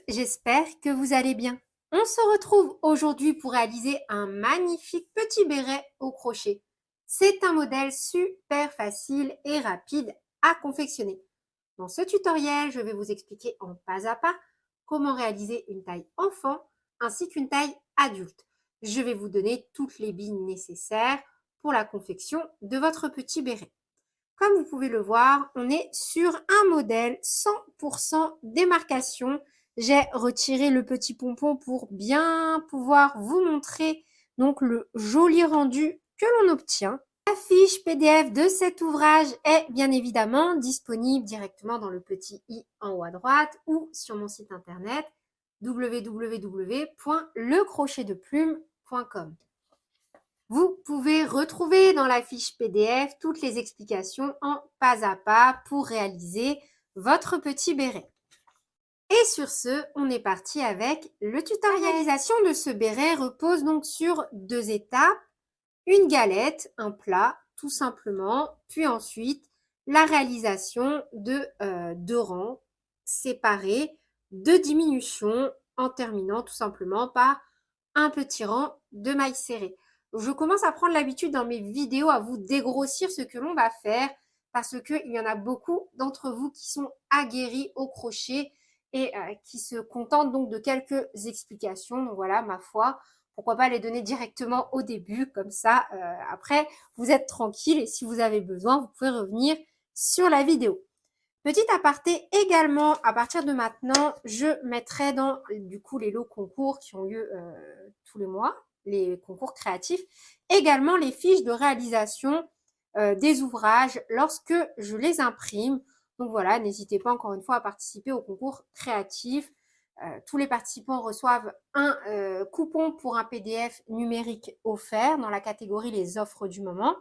j'espère que vous allez bien. On se retrouve aujourd'hui pour réaliser un magnifique petit béret au crochet. C'est un modèle super facile et rapide à confectionner. Dans ce tutoriel, je vais vous expliquer en pas à pas comment réaliser une taille enfant ainsi qu'une taille adulte. Je vais vous donner toutes les billes nécessaires pour la confection de votre petit béret. Comme vous pouvez le voir, on est sur un modèle 100% démarcation. J'ai retiré le petit pompon pour bien pouvoir vous montrer donc le joli rendu que l'on obtient. La fiche PDF de cet ouvrage est bien évidemment disponible directement dans le petit i en haut à droite ou sur mon site internet www.lecrochetdeplume.com. Vous pouvez retrouver dans la fiche PDF toutes les explications en pas à pas pour réaliser votre petit béret. Et sur ce, on est parti avec le tutoriel. La réalisation de ce béret repose donc sur 2 étapes. Une galette, un plat, tout simplement, puis ensuite la réalisation de 2 rangs séparés de diminution en terminant tout simplement par un petit rang de mailles serrées. Je commence à prendre l'habitude dans mes vidéos à vous dégrossir ce que l'on va faire parce qu'il y en a beaucoup d'entre vous qui sont aguerris au crochet et qui se contentent donc de quelques explications. Donc voilà, ma foi, pourquoi pas les donner directement au début, comme ça, après, vous êtes tranquille et si vous avez besoin, vous pouvez revenir sur la vidéo. Petit aparté également, à partir de maintenant, je mettrai dans du coup les lots concours qui ont lieu tous les mois, les concours créatifs, également les fiches de réalisation des ouvrages lorsque je les imprime. Donc voilà, n'hésitez pas encore une fois à participer au concours créatif. Tous les participants reçoivent un coupon pour un PDF numérique offert dans la catégorie les offres du moment.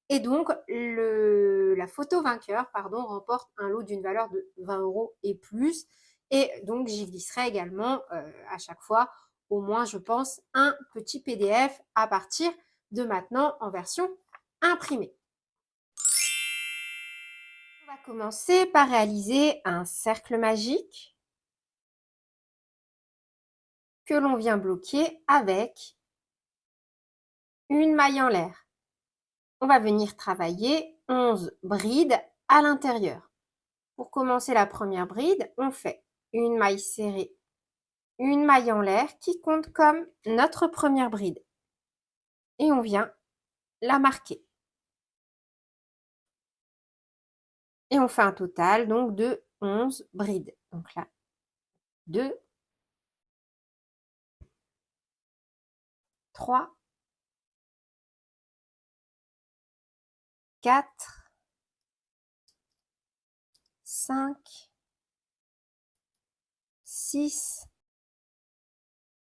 Et donc, la photo vainqueur remporte un lot d'une valeur de 20 € et plus. Et donc, j'y glisserai également à chaque fois, au moins, je pense, un petit PDF à partir de maintenant en version imprimée. On va commencer par réaliser un cercle magique que l'on vient bloquer avec une maille en l'air. On va venir travailler 11 brides à l'intérieur. Pour commencer la première bride, on fait une maille serrée, une maille en l'air qui compte comme notre première bride. Et on vient la marquer. Et on fait un total donc de 11 brides. Donc là, 2, 3, 4, 5, 6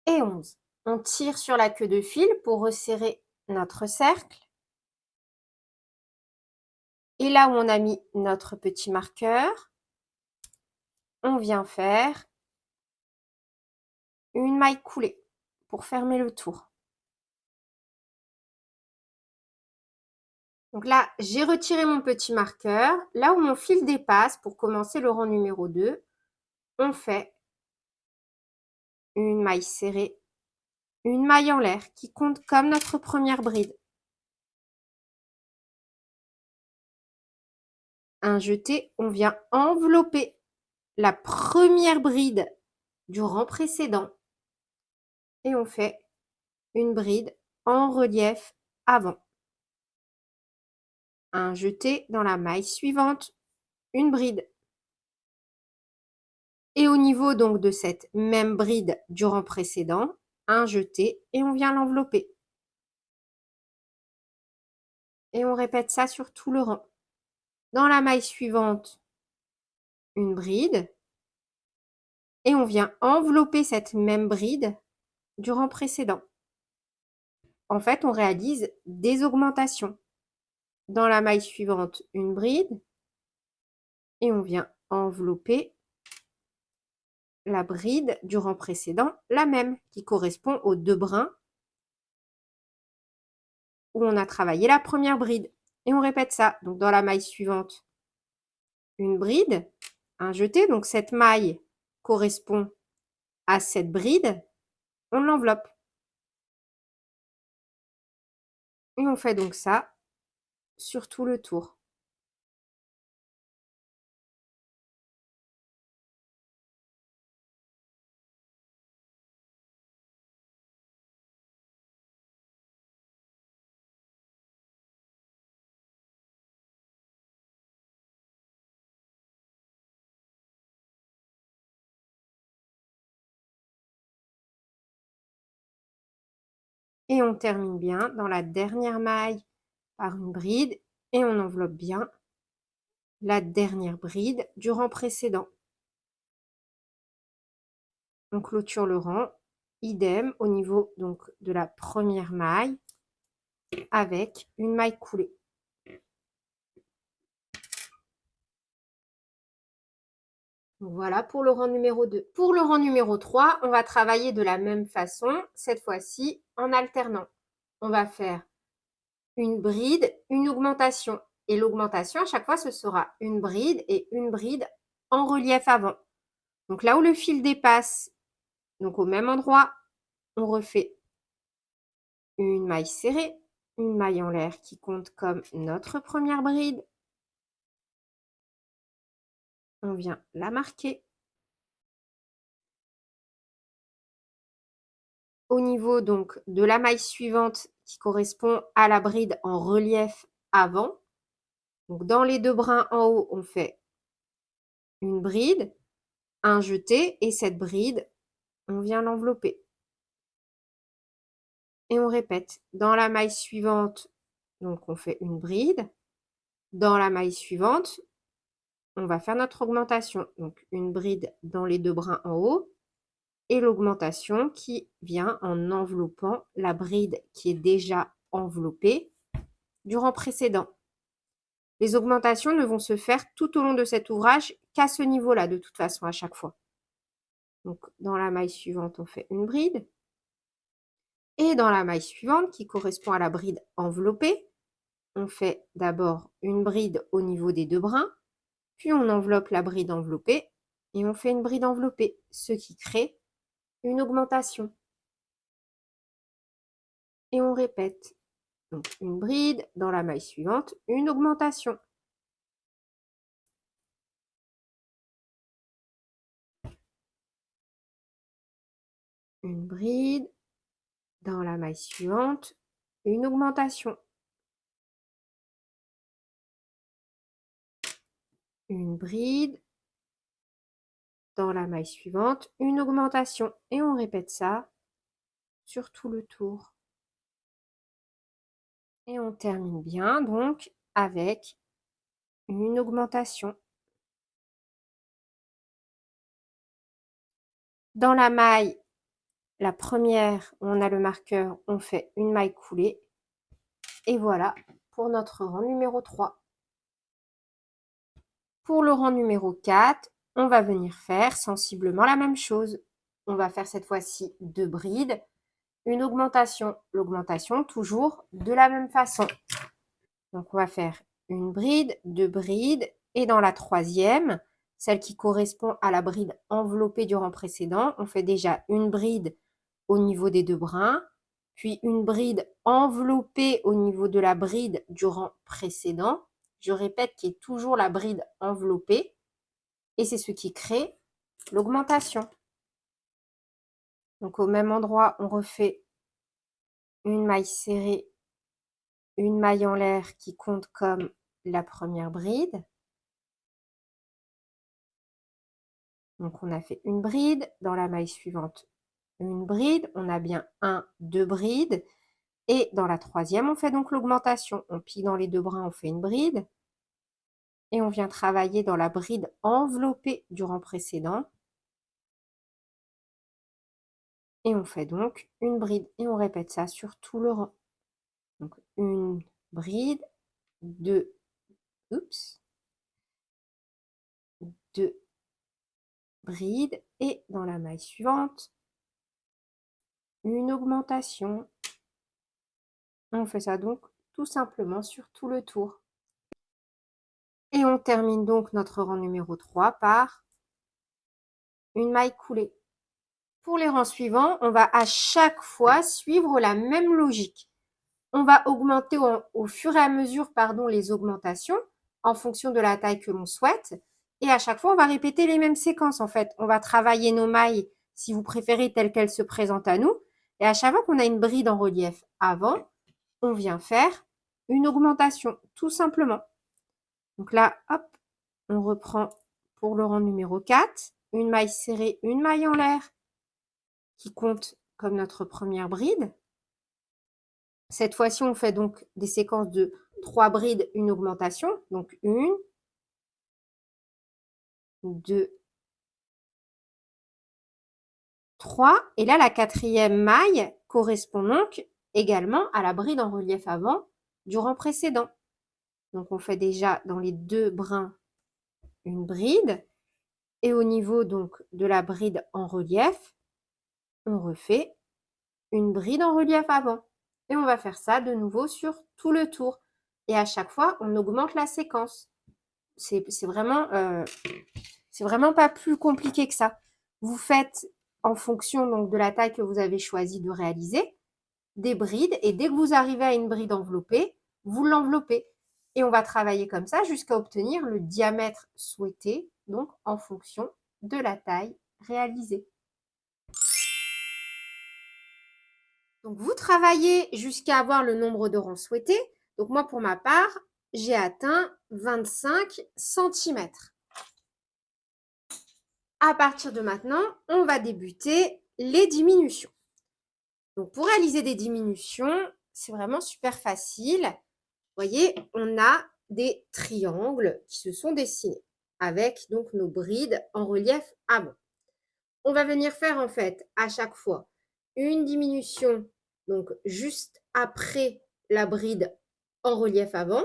et 11. On tire sur la queue de fil pour resserrer notre cercle. Et là où on a mis notre petit marqueur, on vient faire une maille coulée pour fermer le tour. Donc là, j'ai retiré mon petit marqueur. Là où mon fil dépasse, pour commencer le rang numéro 2, on fait une maille serrée, une maille en l'air qui compte comme notre première bride. Un jeté, on vient envelopper la première bride du rang précédent et on fait une bride en relief avant. Un jeté dans la maille suivante, une bride. Et au niveau donc de cette même bride du rang précédent, un jeté et on vient l'envelopper. Et on répète ça sur tout le rang. Dans la maille suivante, une bride et on vient envelopper cette même bride du rang précédent. En fait, on réalise des augmentations. Dans la maille suivante, une bride et on vient envelopper la bride du rang précédent, la même, qui correspond aux 2 brins où on a travaillé la première bride. Et on répète ça. Donc dans la maille suivante, une bride, un jeté. Donc cette maille correspond à cette bride, on l'enveloppe. Et on fait donc ça sur tout le tour. Et on termine bien dans la dernière maille par une bride et on enveloppe bien la dernière bride du rang précédent. On clôture le rang, idem au niveau donc de la première maille avec une maille coulée. Donc voilà pour le rang numéro 2. Pour le rang numéro 3, on va travailler de la même façon, cette fois-ci en alternant. On va faire une bride, une augmentation. Et l'augmentation, à chaque fois, ce sera une bride et une bride en relief avant. Donc là où le fil dépasse, donc au même endroit, on refait une maille serrée, une maille en l'air qui compte comme notre première bride. On vient la marquer. Au niveau donc de la maille suivante qui correspond à la bride en relief avant, donc dans les deux brins en haut, on fait une bride, un jeté et cette bride, on vient l'envelopper. Et on répète. Dans la maille suivante, donc on fait une bride. Dans la maille suivante, on va faire notre augmentation. Donc une bride dans les deux brins en haut et l'augmentation qui vient en enveloppant la bride qui est déjà enveloppée du rang précédent. Les augmentations ne vont se faire tout au long de cet ouvrage qu'à ce niveau-là, de toute façon, à chaque fois. Donc, dans la maille suivante, on fait une bride. Et dans la maille suivante, qui correspond à la bride enveloppée, on fait d'abord une bride au niveau des deux brins, puis on enveloppe la bride enveloppée et on fait une bride enveloppée, ce qui crée une augmentation. Et on répète. Donc, une bride, dans la maille suivante, une augmentation. Une bride, dans la maille suivante, une augmentation. Une bride, dans la maille suivante, une augmentation. Et on répète ça sur tout le tour. Et on termine bien donc avec une augmentation. Dans la maille, la première, on a le marqueur, on fait une maille coulée. Et voilà pour notre rang numéro 3. Pour le rang numéro 4, on va venir faire sensiblement la même chose. On va faire cette fois-ci deux brides, une augmentation. L'augmentation, toujours de la même façon. Donc, on va faire une bride, deux brides, et dans la troisième, celle qui correspond à la bride enveloppée du rang précédent, on fait déjà une bride au niveau des deux brins, puis une bride enveloppée au niveau de la bride du rang précédent. Je répète qui est toujours la bride enveloppée, et c'est ce qui crée l'augmentation. Donc au même endroit, on refait une maille serrée, une maille en l'air qui compte comme la première bride. Donc on a fait une bride, dans la maille suivante, une bride, on a bien un, deux brides, et dans la troisième, on fait donc l'augmentation. On plie dans les deux brins, on fait une bride, et on vient travailler dans la bride enveloppée du rang précédent. Et on fait donc une bride, et on répète ça sur tout le rang. Donc une bride, deux, deux brides, et dans la maille suivante, une augmentation. On fait ça donc tout simplement sur tout le tour. Et on termine donc notre rang numéro 3 par une maille coulée. Pour les rangs suivants, on va à chaque fois suivre la même logique. On va augmenter au fur et à mesure les augmentations en fonction de la taille que l'on souhaite. Et à chaque fois, on va répéter les mêmes séquences en fait. On va travailler nos mailles, si vous préférez, telles qu'elles se présentent à nous. Et à chaque fois qu'on a une bride en relief avant, on vient faire une augmentation, tout simplement. Donc là, hop, on reprend pour le rang numéro 4, une maille serrée, une maille en l'air qui compte comme notre première bride. Cette fois-ci, on fait donc des séquences de 3 brides, une augmentation. Donc 1, 2, 3. Et là, la quatrième maille correspond donc également à la bride en relief avant du rang précédent. Donc on fait déjà dans les 2 brins une bride. Et au niveau donc de la bride en relief, on refait une bride en relief avant. Et on va faire ça de nouveau sur tout le tour. Et à chaque fois, on augmente la séquence. C'est vraiment pas plus compliqué que ça. Vous faites en fonction donc de la taille que vous avez choisi de réaliser des brides et dès que vous arrivez à une bride enveloppée, vous l'enveloppez. Et on va travailler comme ça jusqu'à obtenir le diamètre souhaité, donc en fonction de la taille réalisée. Donc vous travaillez jusqu'à avoir le nombre de rangs souhaité. Donc moi pour ma part, j'ai atteint 25 cm. À partir de maintenant, on va débuter les diminutions. Donc pour réaliser des diminutions, c'est vraiment super facile. Vous voyez, on a des triangles qui se sont dessinés avec donc nos brides en relief avant. On va venir faire en fait à chaque fois une diminution donc juste après la bride en relief avant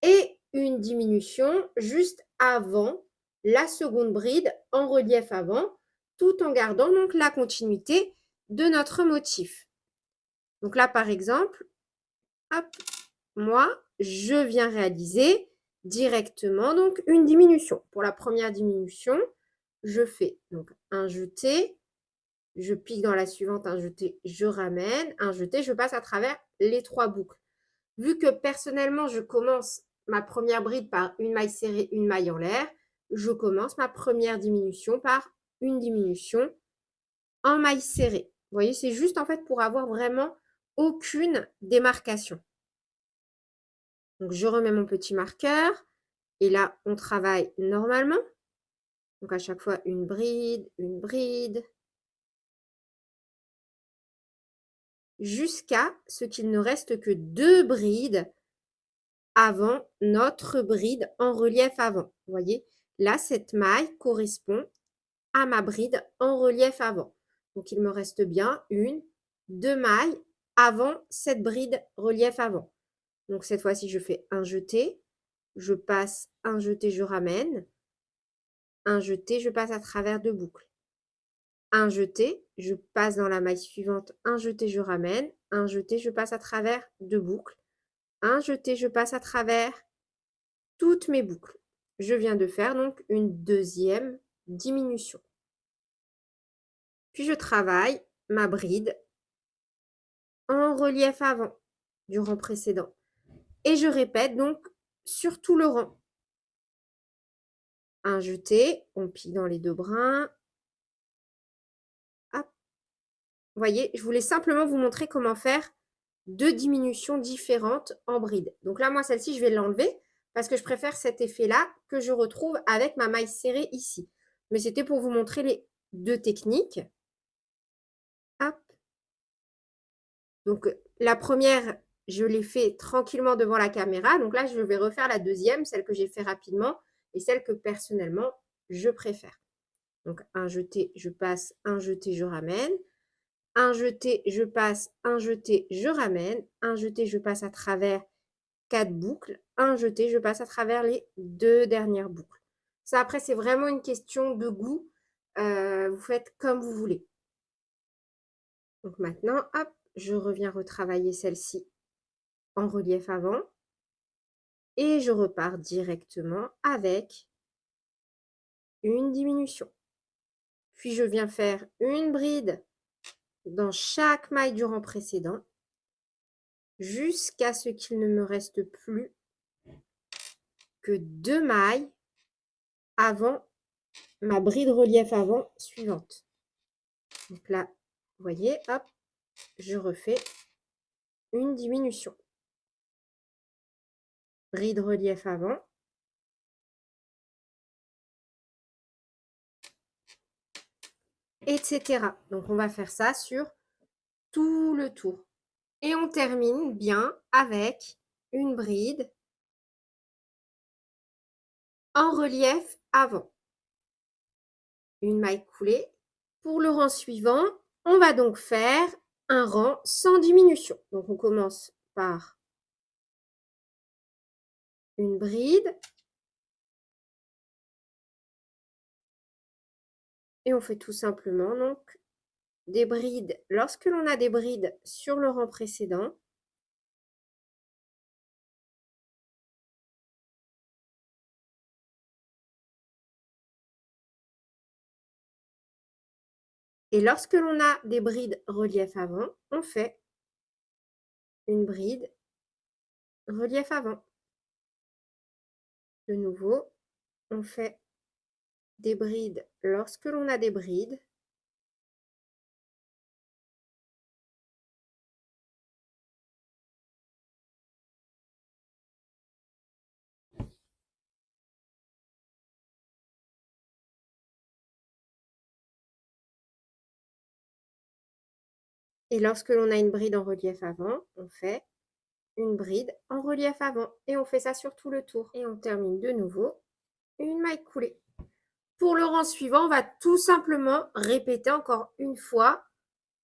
et une diminution juste avant la seconde bride en relief avant, tout en gardant donc la continuité de notre motif. Donc là, par exemple, hop, moi, je viens réaliser directement donc une diminution. Pour la première diminution, je fais donc un jeté, je pique dans la suivante, un jeté, je ramène, un jeté, je passe à travers les 3 boucles. Vu que personnellement, je commence ma première bride par une maille serrée, une maille en l'air, je commence ma première diminution par une diminution en maille serrée. Vous voyez, c'est juste en fait pour avoir vraiment aucune démarcation. Donc, je remets mon petit marqueur et là, on travaille normalement. Donc, à chaque fois, une bride, jusqu'à ce qu'il ne reste que 2 brides avant notre bride en relief avant. Vous voyez, là, cette maille correspond à ma bride en relief avant. Donc, il me reste bien 1, 2 mailles avant cette bride relief avant. Donc, cette fois-ci, je fais un jeté, je passe, un jeté, je ramène, un jeté, je passe à travers 2 boucles. Un jeté, je passe dans la maille suivante, un jeté, je ramène, un jeté, je passe à travers 2 boucles. Un jeté, je passe à travers toutes mes boucles. Je viens de faire donc une deuxième diminution. Puis je travaille ma bride en relief avant du rang précédent. Et je répète donc sur tout le rang. Un jeté, on pique dans les 2 brins. Hop. Vous voyez, je voulais simplement vous montrer comment faire 2 diminutions différentes en bride. Donc là, moi, celle-ci, je vais l'enlever parce que je préfère cet effet-là que je retrouve avec ma maille serrée ici. Mais c'était pour vous montrer les 2 techniques. Hop. Donc, la première, je l'ai fait tranquillement devant la caméra. Donc là, je vais refaire la deuxième, celle que j'ai fait rapidement et celle que personnellement, je préfère. Donc, un jeté, je passe, un jeté, je ramène. Un jeté, je passe, un jeté, je ramène. Un jeté, je passe à travers 4 boucles. Un jeté, je passe à travers les 2 dernières boucles. Ça, après, c'est vraiment une question de goût. Vous faites comme vous voulez. Donc maintenant, hop, je reviens retravailler celle-ci en relief avant. Et je repars directement avec une diminution. Puis je viens faire une bride dans chaque maille du rang précédent jusqu'à ce qu'il ne me reste plus que 2 mailles avant ma bride relief avant suivante. Donc là, vous voyez, hop, je refais une diminution. Bride relief avant. Etc. Donc on va faire ça sur tout le tour. Et on termine bien avec une bride en relief avant. Une maille coulée. Pour le rang suivant, on va donc faire un rang sans diminution. Donc on commence par une bride. Et on fait tout simplement donc des brides. Lorsque l'on a des brides sur le rang précédent, et lorsque l'on a des brides relief avant, on fait une bride relief avant. De nouveau, on fait des brides lorsque l'on a des brides. Et lorsque l'on a une bride en relief avant, on fait une bride en relief avant. Et on fait ça sur tout le tour. Et on termine de nouveau une maille coulée. Pour le rang suivant, on va tout simplement répéter encore une fois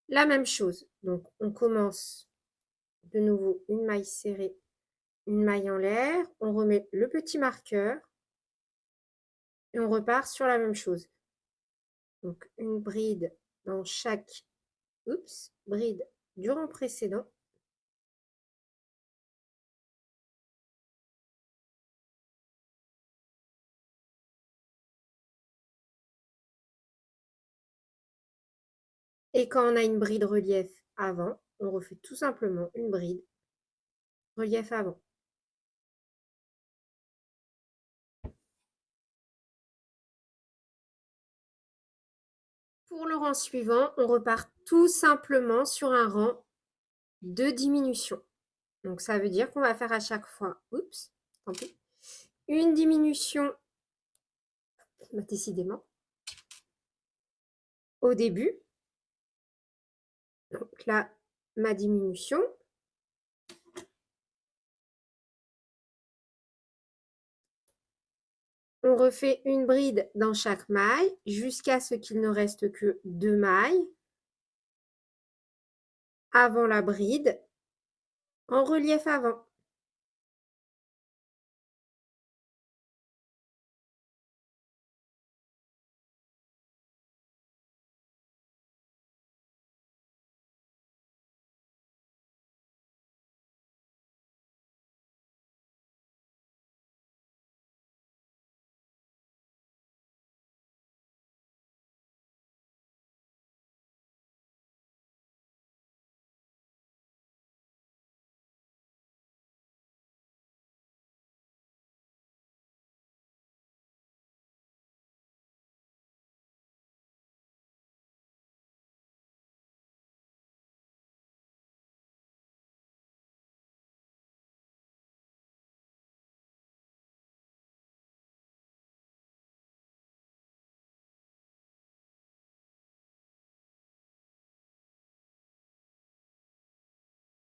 la même chose. Donc, on commence de nouveau une maille serrée, une maille en l'air. On remet le petit marqueur et on repart sur la même chose. Donc, une bride dans chaque bride du rang précédent. Et quand on a une bride relief avant, on refait tout simplement une bride relief avant. Pour le rang suivant, on repart tout simplement sur un rang de diminution. Donc ça veut dire qu'on va faire à chaque fois, tant pis, une diminution, décidément, au début. Donc là, ma diminution. On refait une bride dans chaque maille jusqu'à ce qu'il ne reste que 2 mailles avant la bride en relief avant.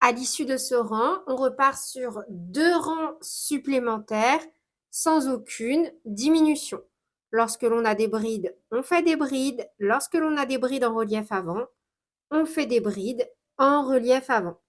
À l'issue de ce rang, on repart sur 2 rangs supplémentaires sans aucune diminution. Lorsque l'on a des brides, on fait des brides. Lorsque l'on a des brides en relief avant, on fait des brides en relief avant.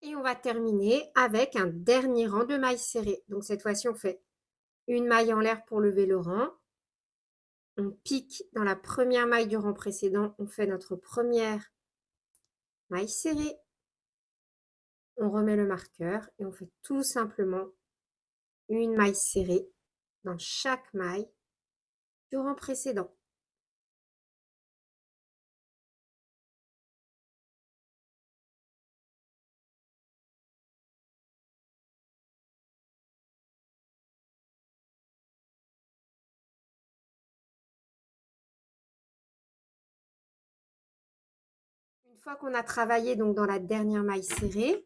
Et on va terminer avec un dernier rang de mailles serrées. Donc cette fois-ci, on fait une maille en l'air pour lever le rang. On pique dans la première maille du rang précédent. On fait notre première maille serrée. On remet le marqueur et on fait tout simplement une maille serrée dans chaque maille du rang précédent. Une fois qu'on a travaillé donc dans la dernière maille serrée,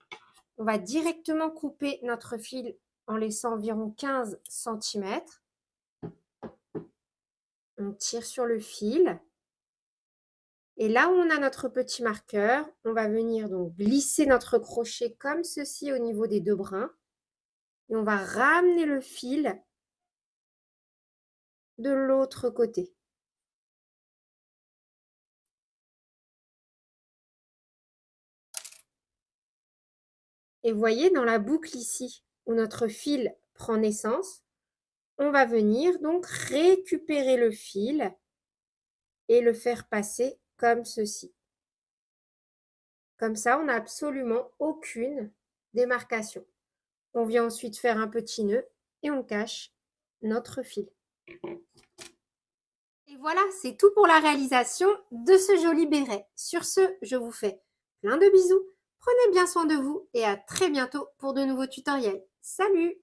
on va directement couper notre fil en laissant environ 15 cm. On tire sur le fil. Et là où on a notre petit marqueur, on va venir donc glisser notre crochet comme ceci au niveau des deux brins. Et on va ramener le fil de l'autre côté. Et voyez dans la boucle ici où notre fil prend naissance, on va venir donc récupérer le fil et le faire passer comme ceci. Comme ça, on n'a absolument aucune démarcation. On vient ensuite faire un petit nœud et on cache notre fil. Et voilà, c'est tout pour la réalisation de ce joli béret. Sur ce, je vous fais plein de bisous. Prenez bien soin de vous et à très bientôt pour de nouveaux tutoriels. Salut!